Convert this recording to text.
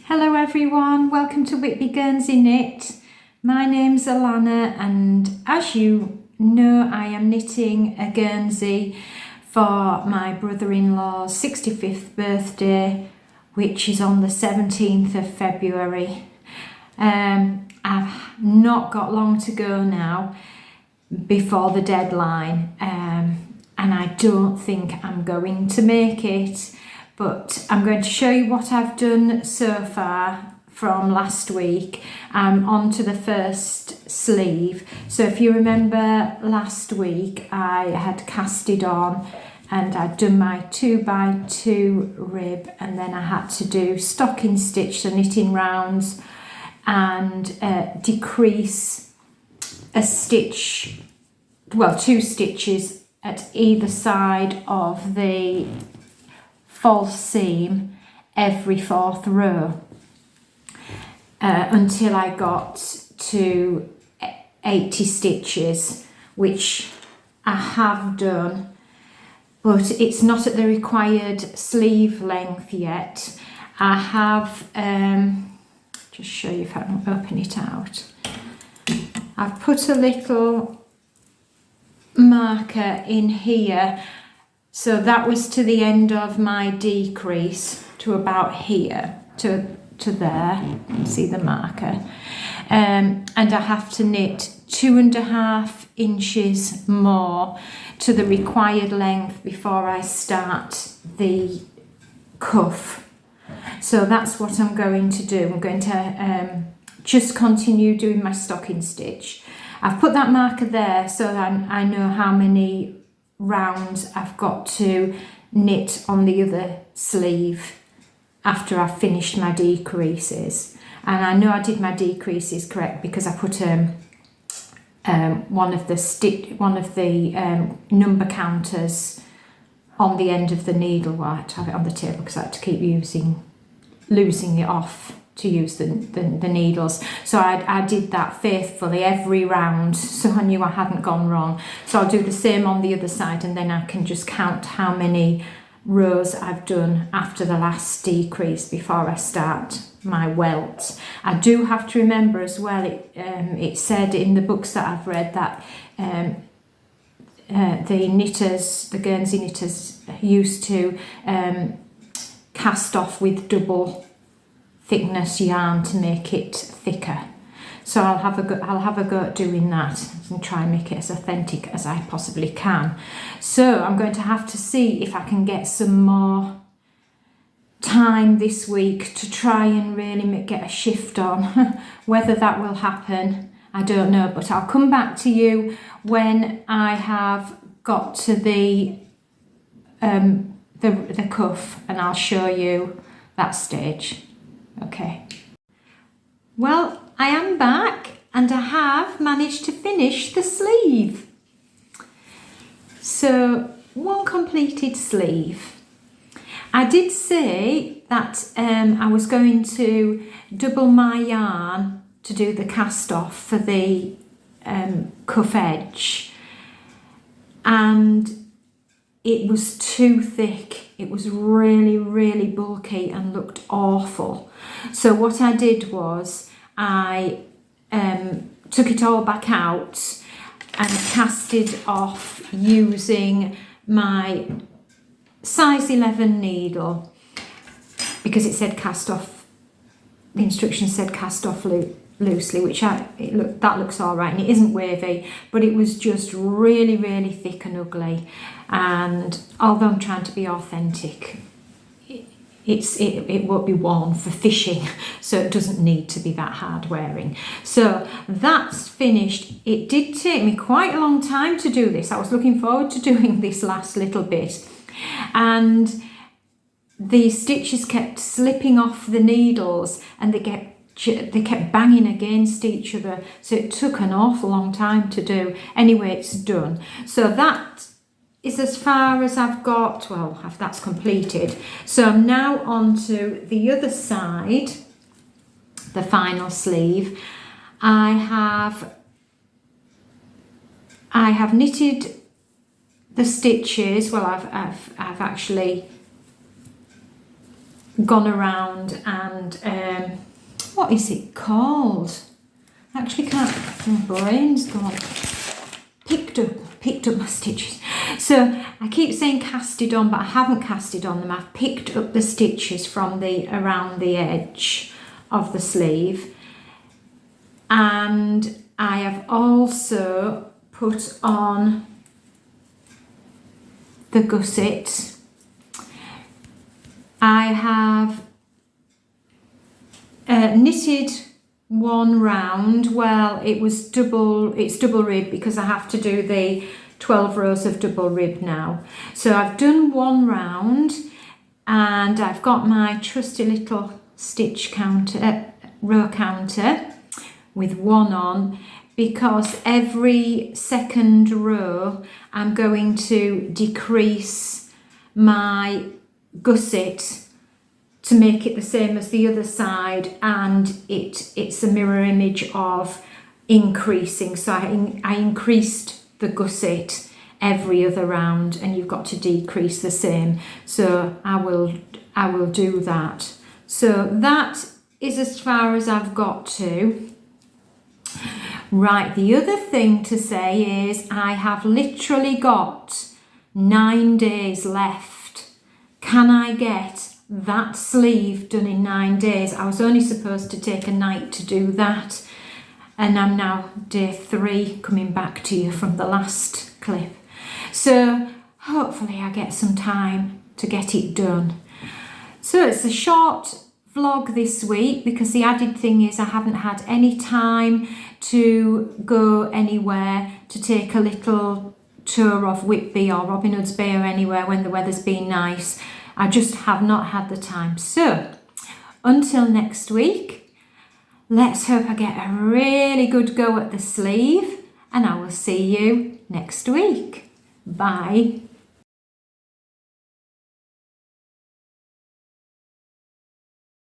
Hello everyone, welcome to Whitby Guernsey Knit. My name's Alana and as you know I am knitting a Guernsey for my brother-in-law's 65th birthday, which is on the 17th of February. I've not got long to go now before the deadline and I don't think I'm going to make it. But I'm going to show you what I've done so far from last week. I'm on to the first sleeve. So if you remember last week, I had casted on and I'd done my 2x2 rib, and then I had to do stocking stitch, so knitting rounds, and decrease a stitch, well, 2 stitches at either side of the false seam every 4th row until I got to 80 stitches, which I have done, but it's not at the required sleeve length yet. I have just show you if I can open it out. I've put a little marker in here. So that was to the end of my decrease, to about here, to there. You can see the marker. And I have to knit 2.5 inches more to the required length before I start the cuff. So that's what I'm going to do. I'm going to just continue doing my stocking stitch. I've put that marker there so that I know how many rounds I've got to knit on the other sleeve after I've finished my decreases. And I know I did my decreases correct because I put one of the number counters on the end of the needle. Well, I had to have it on the table because I had to keep losing it off to use the needles. So I did that faithfully every round, so I knew I hadn't gone wrong. So I'll do the same on the other side, and then I can just count how many rows I've done after the last decrease before I start my welt. I do have to remember as well, it said in the books that I've read that the Guernsey knitters used to cast off with double thickness yarn to make it thicker. So I'll have a go at doing that and try and make it as authentic as I possibly can. So I'm going to have to see if I can get some more time this week to try and really get a shift on. Whether that will happen, I don't know, but I'll come back to you when I have got to the cuff, and I'll show you that stage. Okay, well, I am back and I have managed to finish the sleeve. So, one completed sleeve. I did say that I was going to double my yarn to do the cast off for the cuff edge, and it was too thick. It was really, really bulky and looked awful. So what I did was I took it all back out and casted off using my size 11 needle, because it said cast off, the instructions said cast off loosely, which that looks all right, and it isn't wavy, but it was just really, really thick and ugly. And although I'm trying to be authentic, it won't be worn for fishing, so it doesn't need to be that hard wearing. So that's finished. It did take me quite a long time to do this. I was looking forward to doing this last little bit, and the stitches kept slipping off the needles and they kept banging against each other, so it took an awful long time to do. Anyway, it's done. So that is as far as I've got. Well, that's completed. So I'm now on to the other side, the final sleeve. I have knitted the stitches. Well, I've actually gone around and what is it called? Actually can't, my brain's gone. Picked up my stitches. So I keep saying casted on, but I haven't casted on them. I've picked up the stitches from the around the edge of the sleeve, and I have also put on the gusset. I have knitted one round. Well, it's double rib because I have to do the 12 rows of double rib now. So I've done one round, and I've got my trusty little stitch counter, row counter with one on, because every second row I'm going to decrease my gusset to make it the same as the other side, and it's a mirror image of increasing. So I increased the gusset every other round, and you've got to decrease the same. So I will do that. So that is as far as I've got to. Right, the other thing to say is I have literally got 9 days left. Can I get that sleeve done in 9 days? I was only supposed to take a night to do that, and I'm now day 3 coming back to you from the last clip. So hopefully I get some time to get it done. So it's a short vlog this week, because the added thing is I haven't had any time to go anywhere, to take a little tour of Whitby or Robin Hood's Bay or anywhere when the weather's been nice. I just have not had the time. So until next week, let's hope I get a really good go at the sleeve, and I will see you next week. Bye.